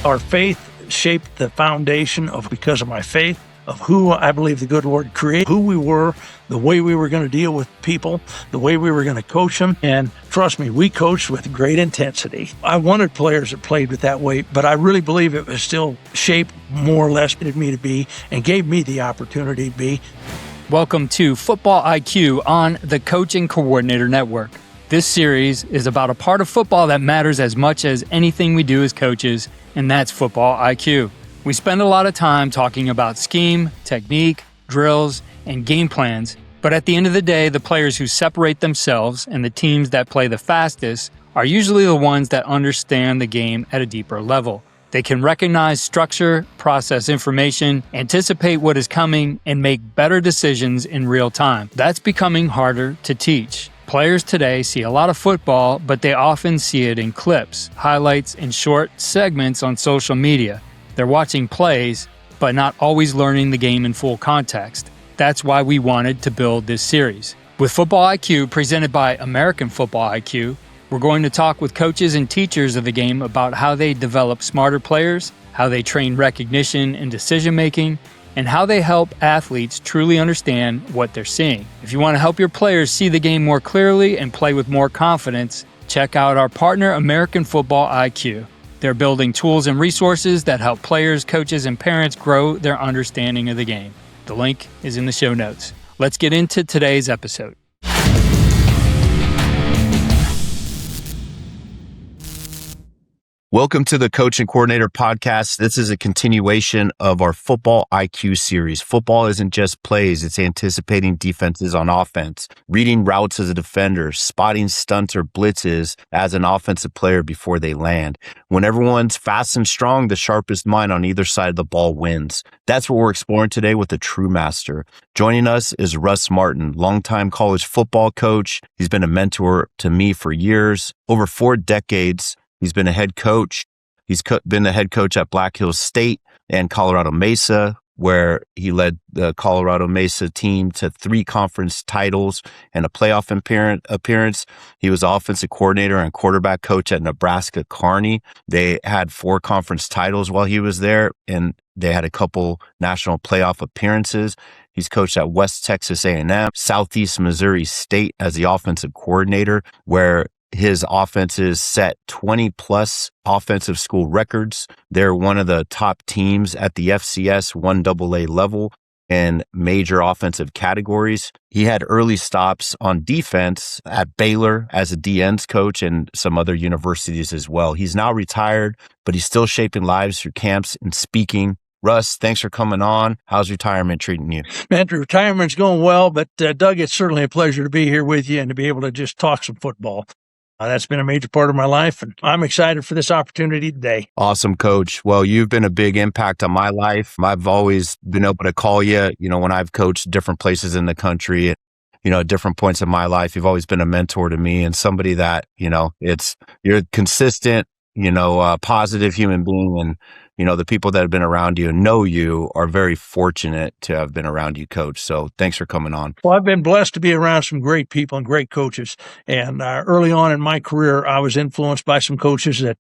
Our faith shaped the foundation because of my faith, of who I believe the good Lord created, who we were, the way we were going to deal with people, the way we were going to coach them. And trust me, we coached with great intensity. I wanted players that played with that way, but I really believe it was still shaped more or less needed me to be and gave me the opportunity to be. Welcome to Football IQ on the Coaching Coordinator Network. This series is about a part of football that matters as much as anything we do as coaches, and that's football IQ. We spend a lot of time talking about scheme, technique, drills, and game plans, but at the end of the day, the players who separate themselves and the teams that play the fastest are usually the ones that understand the game at a deeper level. They can recognize structure, process information, anticipate what is coming, and make better decisions in real time. That's becoming harder to teach. Players today see a lot of football, but they often see it in clips, highlights, and short segments on social media. They're watching plays, but not always learning the game in full context. That's why we wanted to build this series. With Football IQ, presented by American Football IQ, we're going to talk with coaches and teachers of the game about how they develop smarter players, how they train recognition and decision-making, and how they help athletes truly understand what they're seeing. If you want to help your players see the game more clearly and play with more confidence, check out our partner, American Football IQ. They're building tools and resources that help players, coaches, and parents grow their understanding of the game. The link is in the show notes. Let's get into today's episode. Welcome to the Coach and Coordinator Podcast. This is a continuation of our Football IQ series. Football isn't just plays, it's anticipating defenses on offense, reading routes as a defender, spotting stunts or blitzes as an offensive player before they land. When everyone's fast and strong, the sharpest mind on either side of the ball wins. That's what we're exploring today with a true master. Joining us is Russ Martin, longtime college football coach. He's been a mentor to me for years, over 4 decades. He's been a head coach. He's been the head coach at Black Hills State and Colorado Mesa, where he led the Colorado Mesa team to 3 conference titles and a playoff appearance. He was offensive coordinator and quarterback coach at Nebraska Kearney. They had 4 conference titles while he was there, and they had a couple national playoff appearances. He's coached at West Texas A&M, Southeast Missouri State as the offensive coordinator, where his offenses set 20-plus offensive school records. They're one of the top teams at the FCS 1AA level in major offensive categories. He had early stops on defense at Baylor as a DN's coach and some other universities as well. He's now retired, but he's still shaping lives through camps and speaking. Russ, thanks for coming on. How's retirement treating you? Man, retirement's going well, but Doug, it's certainly a pleasure to be here with you and to be able to just talk some football. That's been a major part of my life, and I'm excited for this opportunity today. Awesome, Coach. Well, you've been a big impact on my life. I've always been able to call you, when I've coached different places in the country, at different points in my life. You've always been a mentor to me and somebody that, you're consistent, positive human being, and the people that have been around you and know you are very fortunate to have been around you, Coach. So thanks for coming on. Well, I've been blessed to be around some great people and great coaches. And early on in my career, I was influenced by some coaches that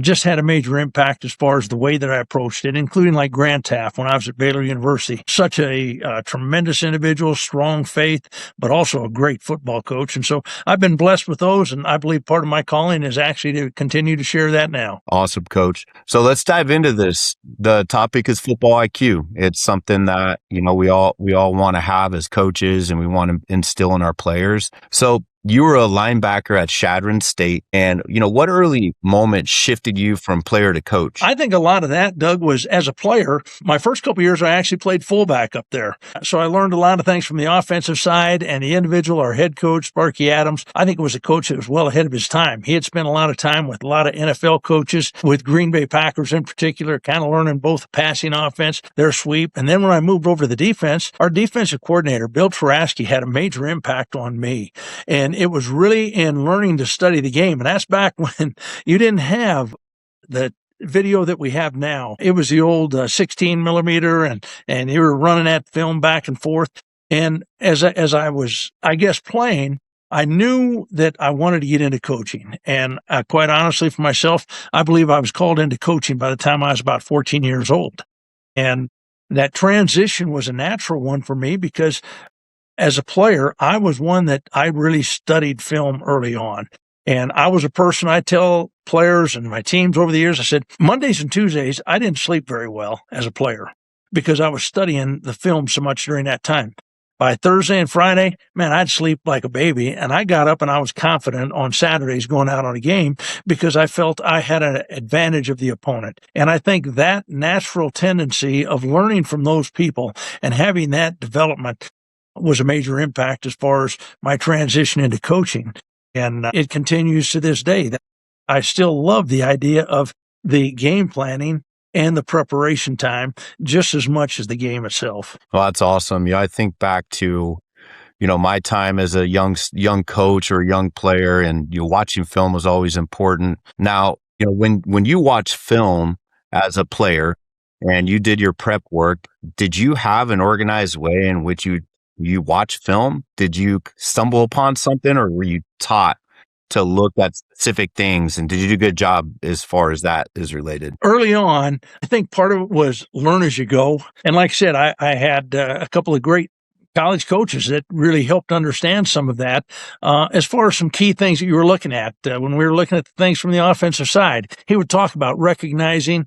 just had a major impact as far as the way that I approached it, including like Grant Taft when I was at Baylor University. Such a tremendous individual, strong faith, but also a great football coach. And so I've been blessed with those. And I believe part of my calling is actually to continue to share that now. Awesome, Coach. So let's dive into this. The topic is football IQ. It's something that, we all want to have as coaches and we want to instill in our players. So you were a linebacker at Chadron State, and what early moment shifted you from player to coach? I think a lot of that, Doug, was as a player. My first couple of years, I actually played fullback up there. So I learned a lot of things from the offensive side, and the individual, our head coach, Sparky Adams, I think was a coach that was well ahead of his time. He had spent a lot of time with a lot of NFL coaches, with Green Bay Packers in particular, kind of learning both passing offense, their sweep. And then when I moved over to the defense, our defensive coordinator, Bill Trasky, had a major impact on me. And it was really in learning to study the game. And that's back when you didn't have the video that we have now. It was the old 16 millimeter and you were running that film back and forth. And as I was, I guess, playing, I knew that I wanted to get into coaching. And quite honestly, for myself, I believe I was called into coaching by the time I was about 14 years old. And that transition was a natural one for me because as a player, I was one that I really studied film early on. And I was a person, I tell players and my teams over the years, I said, Mondays and Tuesdays, I didn't sleep very well as a player because I was studying the film so much during that time. By Thursday and Friday, man, I'd sleep like a baby. And I got up and I was confident on Saturdays going out on a game because I felt I had an advantage of the opponent. And I think that natural tendency of learning from those people and having that development was a major impact as far as my transition into coaching. And it continues to this day. I still love the idea of the game planning and the preparation time just as much as the game itself. Well, that's awesome. I think back to, my time as a young coach or a young player, and watching film was always important. Now, when you watch film as a player and you did your prep work, did you have an organized way in which you watch film? Did you stumble upon something, or were you taught to look at specific things? And did you do a good job as far as that is related? Early on, I think part of it was learn as you go. And like I said, I had a couple of great college coaches that really helped understand some of that. As far as some key things that you were looking at, when we were looking at the things from the offensive side, he would talk about recognizing,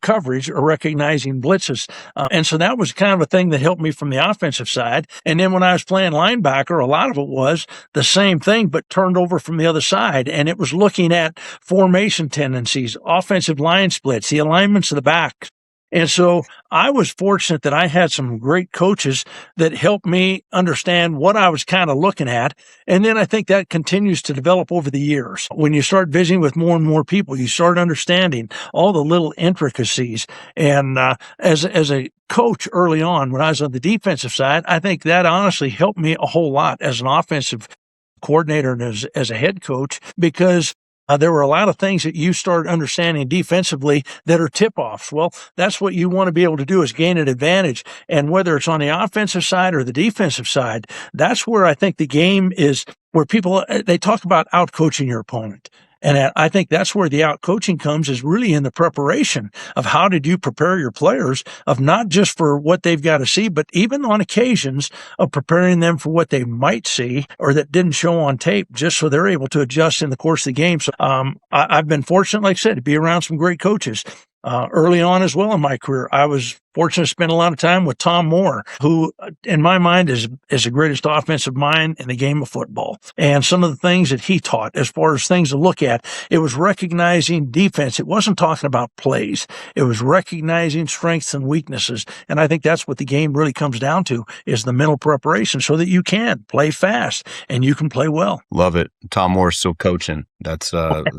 coverage or recognizing blitzes. And so that was kind of a thing that helped me from the offensive side. And then when I was playing linebacker, a lot of it was the same thing, but turned over from the other side. And it was looking at formation tendencies, offensive line splits, the alignments of the back. And so I was fortunate that I had some great coaches that helped me understand what I was kind of looking at. And then I think that continues to develop over the years. When you start visiting with more and more people, you start understanding all the little intricacies. And as a coach early on, when I was on the defensive side, I think that honestly helped me a whole lot as an offensive coordinator and as a head coach, because there were a lot of things that you start understanding defensively that are tip-offs. Well, that's what you want to be able to do, is gain an advantage. And whether it's on the offensive side or the defensive side, that's where I think the game is, where people, they talk about out-coaching your opponent. And I think that's where the out-coaching comes, is really in the preparation of how did you prepare your players, of not just for what they've got to see, but even on occasions of preparing them for what they might see or that didn't show on tape, just so they're able to adjust in the course of the game. So I've been fortunate, like I said, to be around some great coaches. Early on as well in my career, I was fortunate to spend a lot of time with Tom Moore, who in my mind is the greatest offensive mind in the game of football. And some of the things that he taught as far as things to look at, it was recognizing defense. It wasn't talking about plays. It was recognizing strengths and weaknesses. And I think that's what the game really comes down to, is the mental preparation so that you can play fast and you can play well. Love it. Tom Moore's still coaching. That's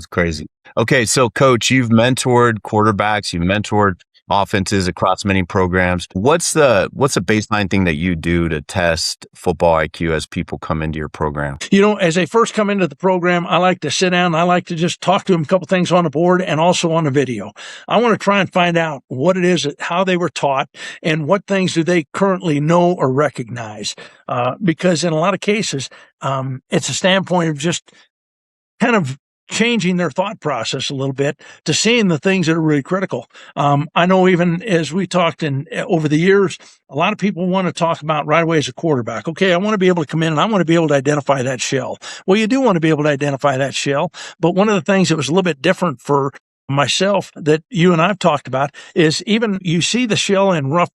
crazy. Okay, so Coach, you've mentored quarterbacks, you've mentored offenses across many programs. What's the baseline thing that you do to test football IQ as people come into your program? As they first come into the program, I like to sit down. I like to just talk to them a couple things on the board and also on the video. I want to try and find out what it is, how they were taught, and what things do they currently know or recognize. Because in a lot of cases, it's a standpoint of just kind of changing their thought process a little bit to seeing the things that are really critical. I know even as we talked over the years, a lot of people want to talk about right away as a quarterback. Okay, I want to be able to come in and I want to be able to identify that shell. Well, you do want to be able to identify that shell, but one of the things that was a little bit different for myself that you and I've talked about is, even you see the shell in rough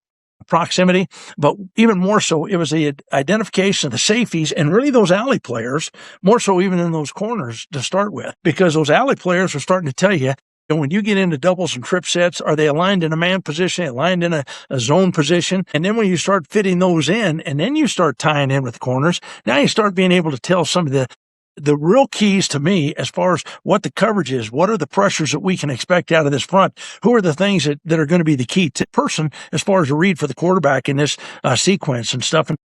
proximity, but even more so, it was the identification of the safeties and really those alley players, more so even in those corners to start with, because those alley players are starting to tell you, when you get into doubles and trip sets, are they aligned in a man position, aligned in a zone position? And then when you start fitting those in, and then you start tying in with corners, now you start being able to tell some of the real keys to me as far as what the coverage is, what are the pressures that we can expect out of this front, who are the things that are going to be the key to person as far as a read for the quarterback in this sequence and stuff. And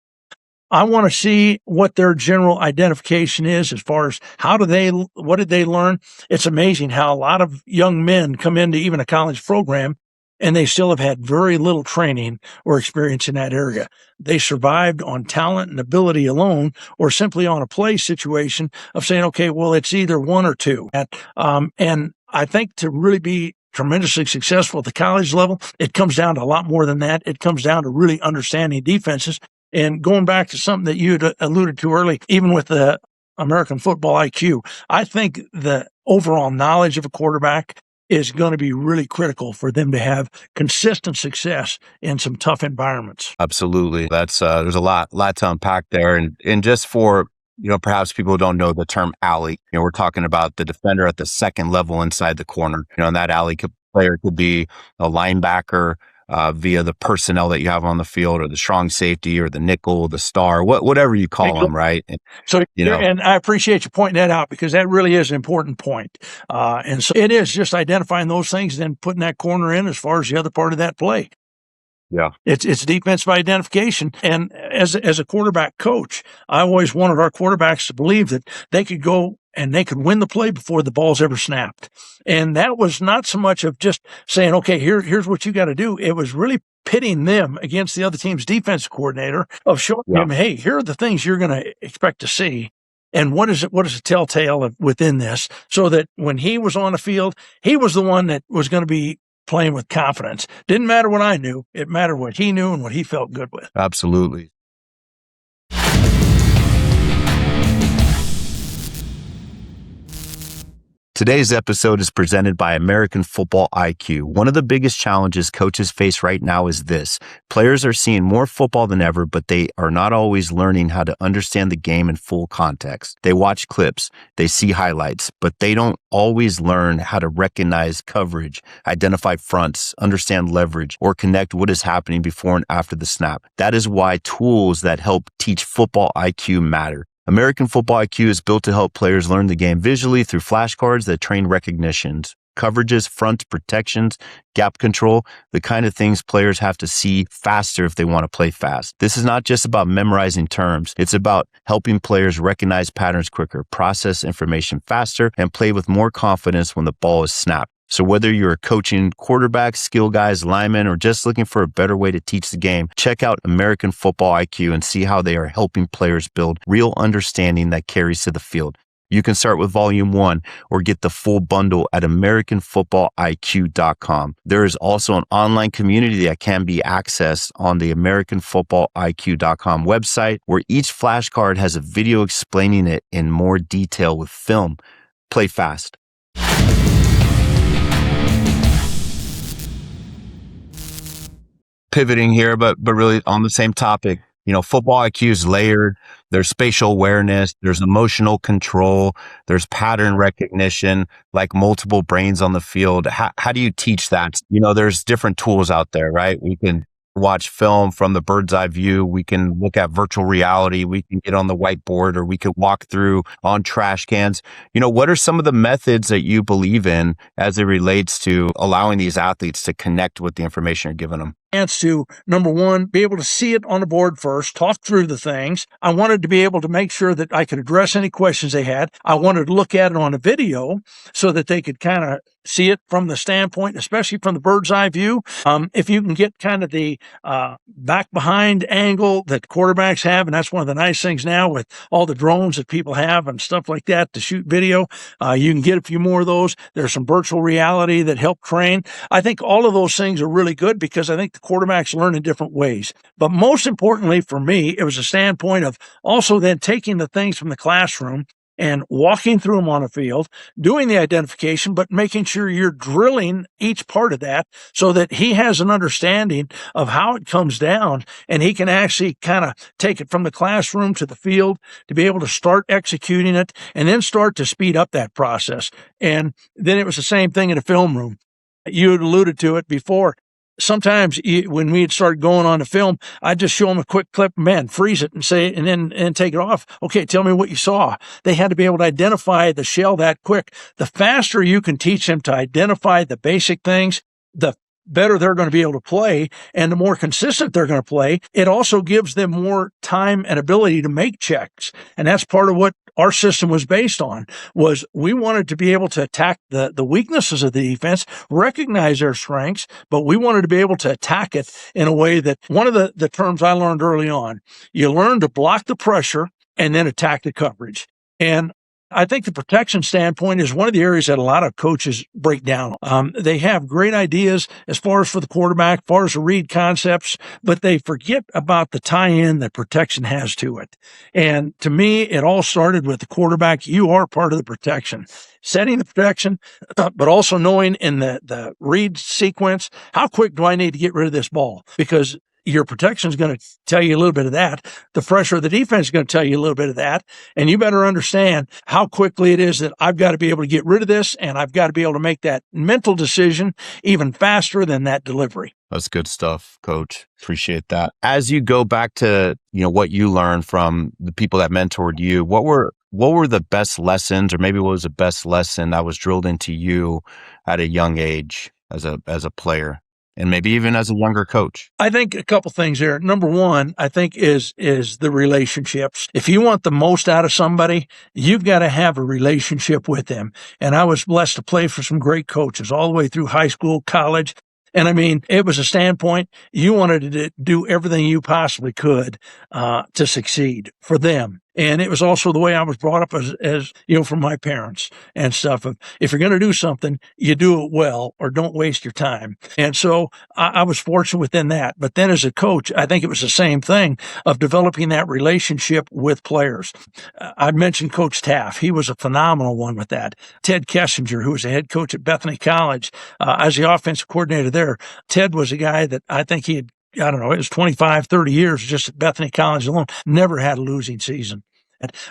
I want to see what their general identification is as far as what did they learn? It's amazing how a lot of young men come into even a college program and they still have had very little training or experience in that area. They survived on talent and ability alone, or simply on a play situation of saying, okay, well, it's either one or two. And I think to really be tremendously successful at the college level, it comes down to a lot more than that. It comes down to really understanding defenses. And going back to something that you had alluded to early, even with the American football IQ, I think the overall knowledge of a quarterback is going to be really critical for them to have consistent success in some tough environments. Absolutely. That's there's a lot to unpack there. And just for, perhaps people who don't know the term alley, we're talking about the defender at the second level inside the corner. And that alley player could be a linebacker, via the personnel that you have on the field, or the strong safety, or the nickel, the star, whatever you call them, right? And, so, and I appreciate you pointing that out, because that really is an important point. And so it is just identifying those things and then putting that corner in as far as the other part of that play. Yeah. It's defensive identification. And as a quarterback coach, I always wanted our quarterbacks to believe that they could go and they could win the play before the ball's ever snapped. And that was not so much of just saying, okay, here's what you got to do. It was really pitting them against the other team's defensive coordinator, of showing them, hey, here are the things you're going to expect to see. And what is a telltale within this, so that when he was on the field, he was the one that was going to be playing with confidence. Didn't matter what I knew. It mattered what he knew and what he felt good with. Absolutely. Today's episode is presented by American Football IQ. One of the biggest challenges coaches face right now is this. Players are seeing more football than ever, but they are not always learning how to understand the game in full context. They watch clips, they see highlights, but they don't always learn how to recognize coverage, identify fronts, understand leverage, or connect what is happening before and after the snap. That is why tools that help teach football IQ matter. American Football IQ is built to help players learn the game visually through flashcards that train recognitions, coverages, fronts, protections, gap control, the kind of things players have to see faster if they want to play fast. This is not just about memorizing terms. It's about helping players recognize patterns quicker, process information faster, and play with more confidence when the ball is snapped. So whether you're coaching quarterbacks, skill guys, linemen, or just looking for a better way to teach the game, check out American Football IQ and see how they are helping players build real understanding that carries to the field. You can start with Volume 1 or get the full bundle at AmericanFootballIQ.com. There is also an online community that can be accessed on the AmericanFootballIQ.com website, where each flashcard has a video explaining it in more detail with film. Play fast. Pivoting here, but really on the same topic. Football IQ is layered. There's spatial awareness. There's emotional control. There's pattern recognition, like multiple brains on the field. How do you teach that? There's different tools out there, right? We can watch film from the bird's eye view. We can look at virtual reality. We can get on the whiteboard, or we could walk through on trash cans. What are some of the methods that you believe in as it relates to allowing these athletes to connect with the information you're giving them? To, number one, be able to see it on the board first, talk through the things. I wanted to be able to make sure that I could address any questions they had. I wanted to look at it on a video so that they could kind of see it from the standpoint, especially from the bird's eye view. If you can get kind of the back behind angle that quarterbacks have, and that's one of the nice things now with all the drones that people have and stuff like that to shoot video, you can get a few more of those. There's some virtual reality that help train. I think all of those things are really good, because I think the quarterbacks learn in different ways. But most importantly for me, it was a standpoint of also then taking the things from the classroom and walking through them on a field, doing the identification, but making sure you're drilling each part of that so that he has an understanding of how it comes down, and he can actually kind of take it from the classroom to the field to be able to start executing it and then start to speed up that process. And then it was the same thing in a film room. You had alluded to it before. Sometimes when we'd start going on the film, I'd just show them a quick clip, man, freeze it and say, and then take it off. Okay, tell me what you saw. They had to be able to identify the shell that quick. The faster you can teach them to identify the basic things, the better they're going to be able to play, and the more consistent they're going to play. It also gives them more time and ability to make checks. And that's part of what our system was based on, was we wanted to be able to attack the weaknesses of the defense, recognize their strengths, but we wanted to be able to attack it in a way that one of the terms I learned early on, you learn to block the pressure and then attack the coverage. And I think the protection standpoint is one of the areas that a lot of coaches break down. They have great ideas as far as for the quarterback, as far as the read concepts, but they forget about the tie-in that protection has to it. And to me, it all started with the quarterback. You are part of the protection. Setting the protection, but also knowing in the read sequence, how quick do I need to get rid of this ball? Because your protection is going to tell you a little bit of that. The pressure of the defense is going to tell you a little bit of that. And you better understand how quickly it is that I've got to be able to get rid of this, and I've got to be able to make that mental decision even faster than that delivery. That's good stuff, Coach. Appreciate that. As you go back to, what you learned from the people that mentored you, what were the best lessons, or maybe what was the best lesson that was drilled into you at a young age as a player? And maybe even as a younger coach? I think a couple things there. Number one, I think is the relationships. If you want the most out of somebody, you've got to have a relationship with them. And I was blessed to play for some great coaches all the way through high school, college. And I mean, it was a standpoint, you wanted to do everything you possibly could to succeed for them. And it was also the way I was brought up as from my parents and stuff. If you're going to do something, you do it well or don't waste your time. And so I was fortunate within that. But then as a coach, I think it was the same thing of developing that relationship with players. I mentioned Coach Taft. He was a phenomenal one with that. Ted Kessinger, who was a head coach at Bethany College, as the offensive coordinator there, Ted was a guy that I think it was 25, 30 years just at Bethany College alone, never had a losing season.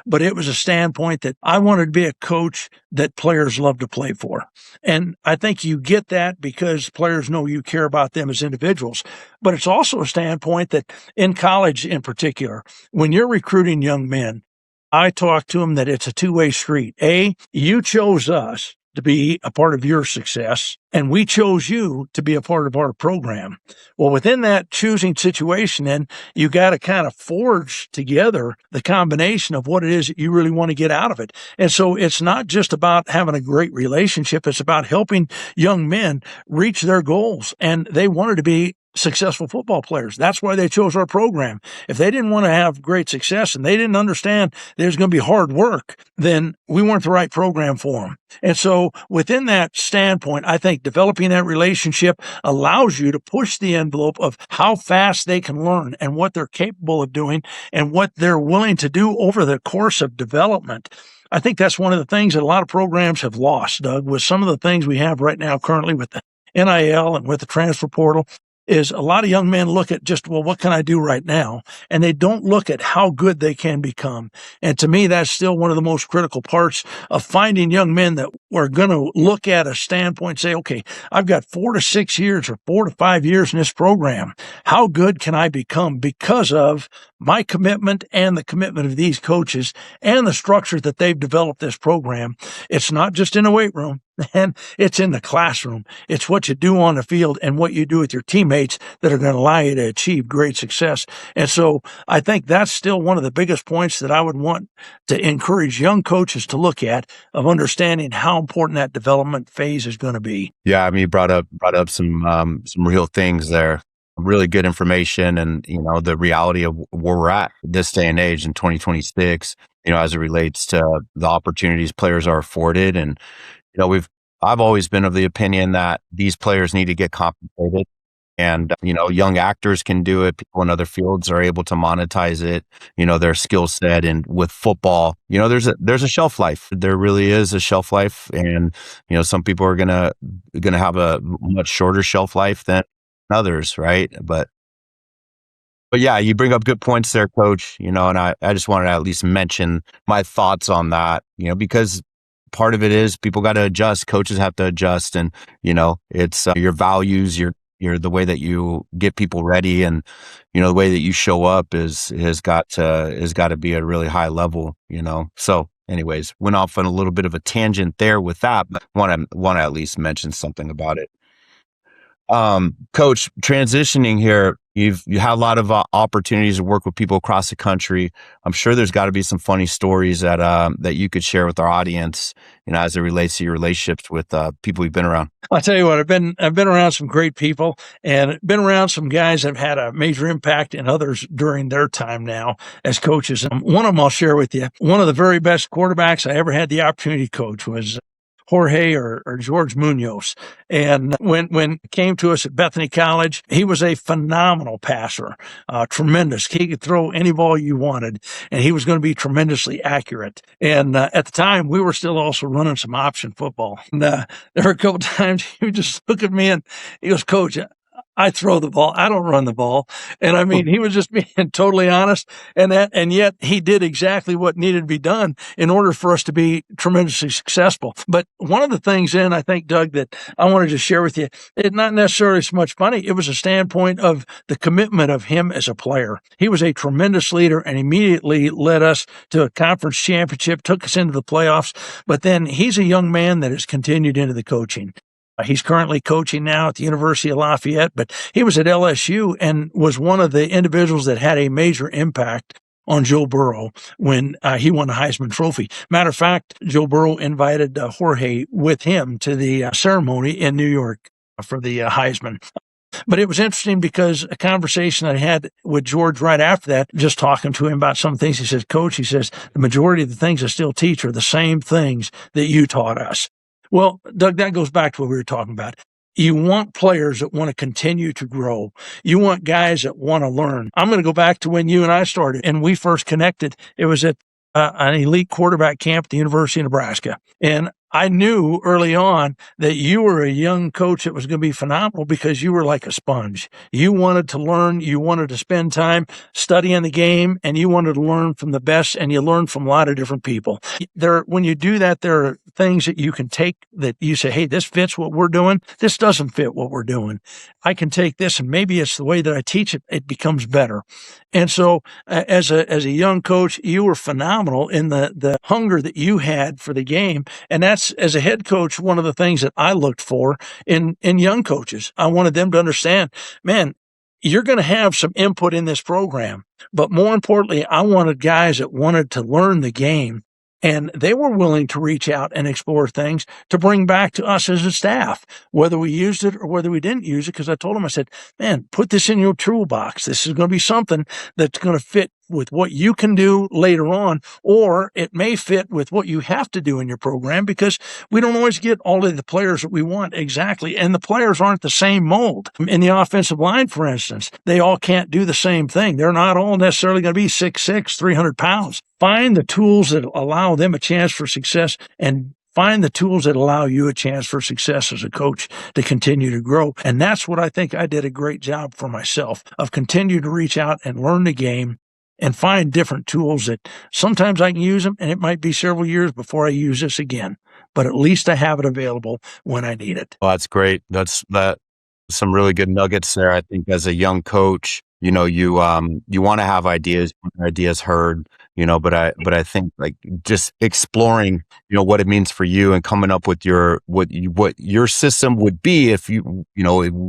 But it was a standpoint that I wanted to be a coach that players love to play for. And I think you get that because players know you care about them as individuals. But it's also a standpoint that in college in particular, when you're recruiting young men, I talk to them that it's a two-way street. You chose us to be a part of your success, and we chose you to be a part of our program. Well, within that choosing situation, then you got to kind of forge together the combination of what it is that you really want to get out of it. And so it's not just about having a great relationship. It's about helping young men reach their goals. And they wanted to be successful football players. That's why they chose our program. If they didn't want to have great success and they didn't understand there's going to be hard work, then we weren't the right program for them. And so within that standpoint, I think developing that relationship allows you to push the envelope of how fast they can learn and what they're capable of doing and what they're willing to do over the course of development. I think that's one of the things that a lot of programs have lost, Doug, with some of the things we have right now currently with the NIL and with the transfer portal. Is a lot of young men look at just, well, what can I do right now? And they don't look at how good they can become. And to me, that's still one of the most critical parts of finding young men that are going to look at a standpoint, say, okay, I've got 4 to 6 years or 4 to 5 years in this program. How good can I become because of my commitment and the commitment of these coaches and the structure that they've developed this program? It's not just in a weight room. And it's in the classroom. It's what you do on the field and what you do with your teammates that are going to allow you to achieve great success. And so I think that's still one of the biggest points that I would want to encourage young coaches to look at, of understanding how important that development phase is going to be. Yeah, I mean, you brought up some real things there. Really good information, and the reality of where we're at this day and age in 2026. As it relates to the opportunities players are afforded. And I've always been of the opinion that these players need to get compensated, and young actors can do it. People in other fields are able to monetize it, their skill set. And with football, there's a shelf life. There really is a shelf life, and some people are gonna have a much shorter shelf life than others, right? But yeah, you bring up good points there, Coach. And I just wanted to at least mention my thoughts on that, because part of it is people got to adjust. Coaches have to adjust, and it's your values, your the way that you get people ready, and the way that you show up has got to be at a really high level. So, anyways, went off on a little bit of a tangent there with that, but want to at least mention something about it. Coach, transitioning here, You had a lot of opportunities to work with people across the country. I'm sure there's got to be some funny stories that you could share with our audience, as it relates to your relationships with people you've been around. I'll tell you what, I've been around some great people and been around some guys that have had a major impact in others during their time now as coaches. And one of them I'll share with you. One of the very best quarterbacks I ever had the opportunity to coach was Jorge or George Munoz. And when it came to us at Bethany College, he was a phenomenal passer, tremendous. He could throw any ball you wanted, and he was going to be tremendously accurate. And at the time, we were still also running some option football. And there were a couple times he would just look at me and he goes, "Coach, I throw the ball. I don't run the ball." And I mean, he was just being totally honest. And yet he did exactly what needed to be done in order for us to be tremendously successful. But one of the things I think, Doug, that I wanted to share with you, it's not necessarily so much funny. It was a standpoint of the commitment of him as a player. He was a tremendous leader and immediately led us to a conference championship, took us into the playoffs. But then he's a young man that has continued into the coaching. He's currently coaching now at the University of Lafayette, but he was at LSU and was one of the individuals that had a major impact on Joe Burrow when he won the Heisman Trophy. Matter of fact, Joe Burrow invited Jorge with him to the ceremony in New York for the Heisman. But it was interesting because a conversation I had with George right after that, just talking to him about some things, he says, "Coach," he says, "the majority of the things I still teach are the same things that you taught us." Well, Doug, that goes back to what we were talking about. You want players that want to continue to grow. You want guys that want to learn. I'm going to go back to when you and I started and we first connected. It was at an elite quarterback camp at the University of Nebraska. And I knew early on that you were a young coach that was going to be phenomenal because you were like a sponge. You wanted to learn. You wanted to spend time studying the game, and you wanted to learn from the best, and you learned from a lot of different people. When you do that, there are things that you can take that you say, "Hey, this fits what we're doing. This doesn't fit what we're doing. I can take this, and maybe it's the way that I teach it, it becomes better." And so as a young coach, you were phenomenal in the hunger that you had for the game. And that's, as a head coach, one of the things that I looked for in young coaches. I wanted them to understand, man, you're going to have some input in this program. But more importantly, I wanted guys that wanted to learn the game. And they were willing to reach out and explore things to bring back to us as a staff, whether we used it or whether we didn't use it. Because I told them, I said, "Man, put this in your toolbox. This is going to be something that's going to fit with what you can do later on, or it may fit with what you have to do in your program, because we don't always get all of the players that we want exactly. And the players aren't the same mold. In the offensive line, for instance, they all can't do the same thing. They're not all necessarily going to be 6'6", 300 pounds. Find the tools that allow them a chance for success, and find the tools that allow you a chance for success as a coach to continue to grow. And that's what I think I did a great job for myself, of continue to reach out and learn the game and find different tools that sometimes I can use them, and it might be several years before I use this again, but at least I have it available when I need it. Well, that's great. That's some really good nuggets there. I think as a young coach, you want to have ideas heard, but I think like just exploring, what it means for you and coming up with what your system would be if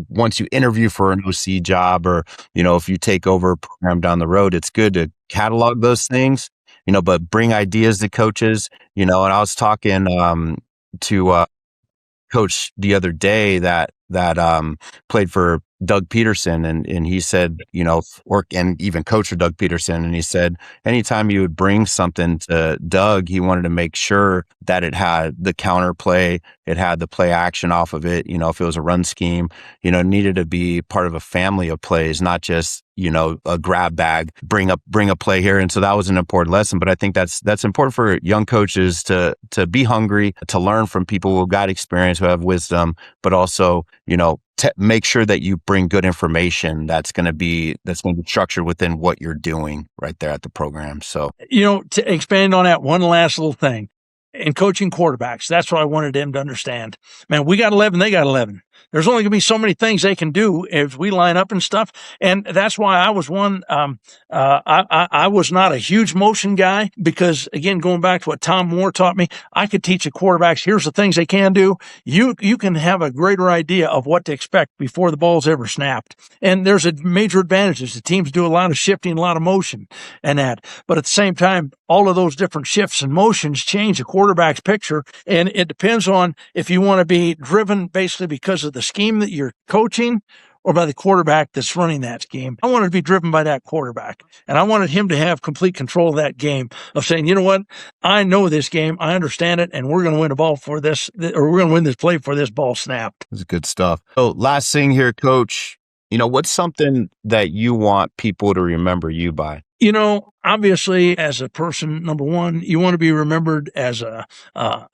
once you interview for an OC job, or, if you take over a program down the road, it's good to catalog those things, but bring ideas to coaches, and I was talking to coach the other day that played for Doug Peterson, and he said, and even coach for Doug Peterson, and he said anytime you would bring something to Doug, he wanted to make sure that it had the counter play, it had the play action off of it. If it was a run scheme, it needed to be part of a family of plays, not just a grab bag, bring a play here. And so that was an important lesson. But I think that's important for young coaches to be hungry, to learn from people who got experience, who have wisdom, but also, make sure that you bring good information that's going to be structured within what you're doing right there at the program. So, to expand on that one last little thing, in coaching quarterbacks, that's what I wanted them to understand. Man, we got 11, they got 11. There's only going to be so many things they can do as we line up and stuff. And that's why I was I was not a huge motion guy because, again, going back to what Tom Moore taught me, I could teach the quarterbacks, here's the things they can do. You can have a greater idea of what to expect before the ball's ever snapped. And there's a major advantages. The teams do a lot of shifting, a lot of motion and that. But at the same time, all of those different shifts and motions change the quarterback's picture. And it depends on if you want to be driven basically because of the scheme that you're coaching or by the quarterback that's running that scheme. I wanted to be driven by that quarterback. And I wanted him to have complete control of that game, of saying, you know what? I know this game. I understand it. And we're going to win the ball for this, or we're going to win this play for this ball snapped. That's good stuff. So last thing here, Coach, what's something that you want people to remember you by? Obviously, as a person, number one, you want to be remembered as a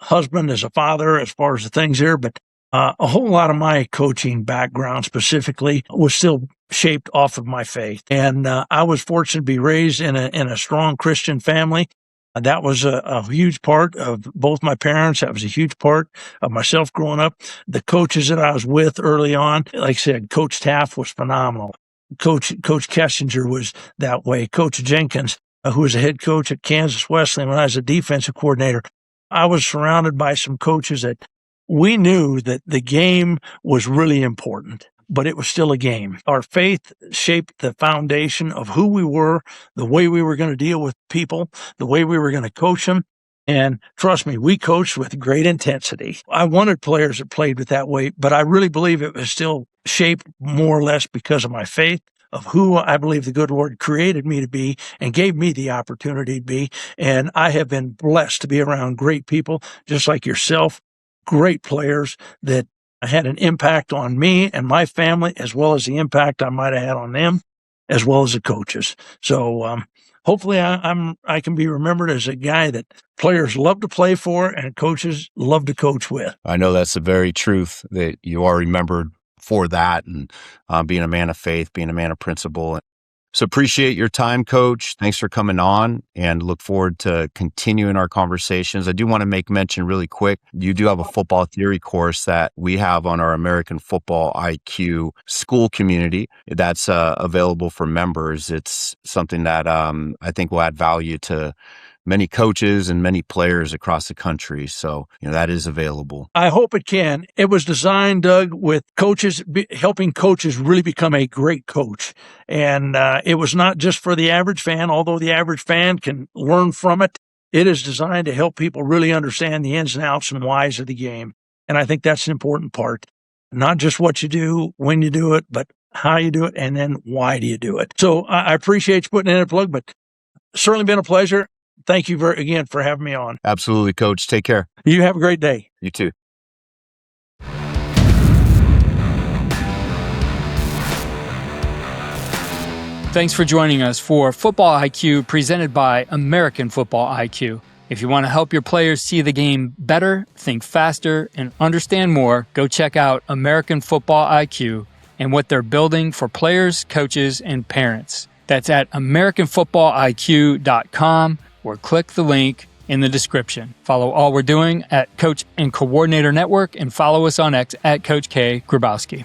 husband, as a father, as far as the things there. But a whole lot of my coaching background specifically was still shaped off of my faith. And I was fortunate to be raised in a strong Christian family. That was a huge part of both my parents. That was a huge part of myself growing up. The coaches that I was with early on, like I said, Coach Taft was phenomenal. Coach Kessinger was that way. Coach Jenkins, who was a head coach at Kansas Wesleyan when I was a defensive coordinator. I was surrounded by some coaches that we knew that the game was really important, but it was still a game. Our faith shaped the foundation of who we were, the way we were going to deal with people, the way we were going to coach them. And trust me, we coached with great intensity. I wanted players that played with that way, but I really believe it was still shaped more or less because of my faith, of who I believe the good Lord created me to be and gave me the opportunity to be. And I have been blessed to be around great people, just like yourself, great players that had an impact on me and my family, as well as the impact I might have had on them, as well as the coaches. So, hopefully I can be remembered as a guy that players love to play for and coaches love to coach with. I know that's the very truth, that you are remembered for that, and being a man of faith, being a man of principle. So appreciate your time, Coach. Thanks for coming on, and look forward to continuing our conversations. I do want to make mention really quick. You do have a football theory course that we have on our American Football IQ school community that's available for members. It's something that I think will add value to many coaches and many players across the country. So, that is available. I hope it can. It was designed, Doug, with coaches, helping coaches really become a great coach. And it was not just for the average fan, although the average fan can learn from it. It is designed to help people really understand the ins and outs and whys of the game. And I think that's an important part. Not just what you do, when you do it, but how you do it, and then why do you do it. So I appreciate you putting in a plug, but certainly been a pleasure. Thank you again for having me on. Absolutely, Coach. Take care. You have a great day. You too. Thanks for joining us for Football IQ presented by American Football IQ. If you want to help your players see the game better, think faster, and understand more, go check out American Football IQ and what they're building for players, coaches, and parents. That's at AmericanFootballIQ.com or click the link in the description. Follow all we're doing at Coach and Coordinator Network and follow us on X at Coach K. Grabowski.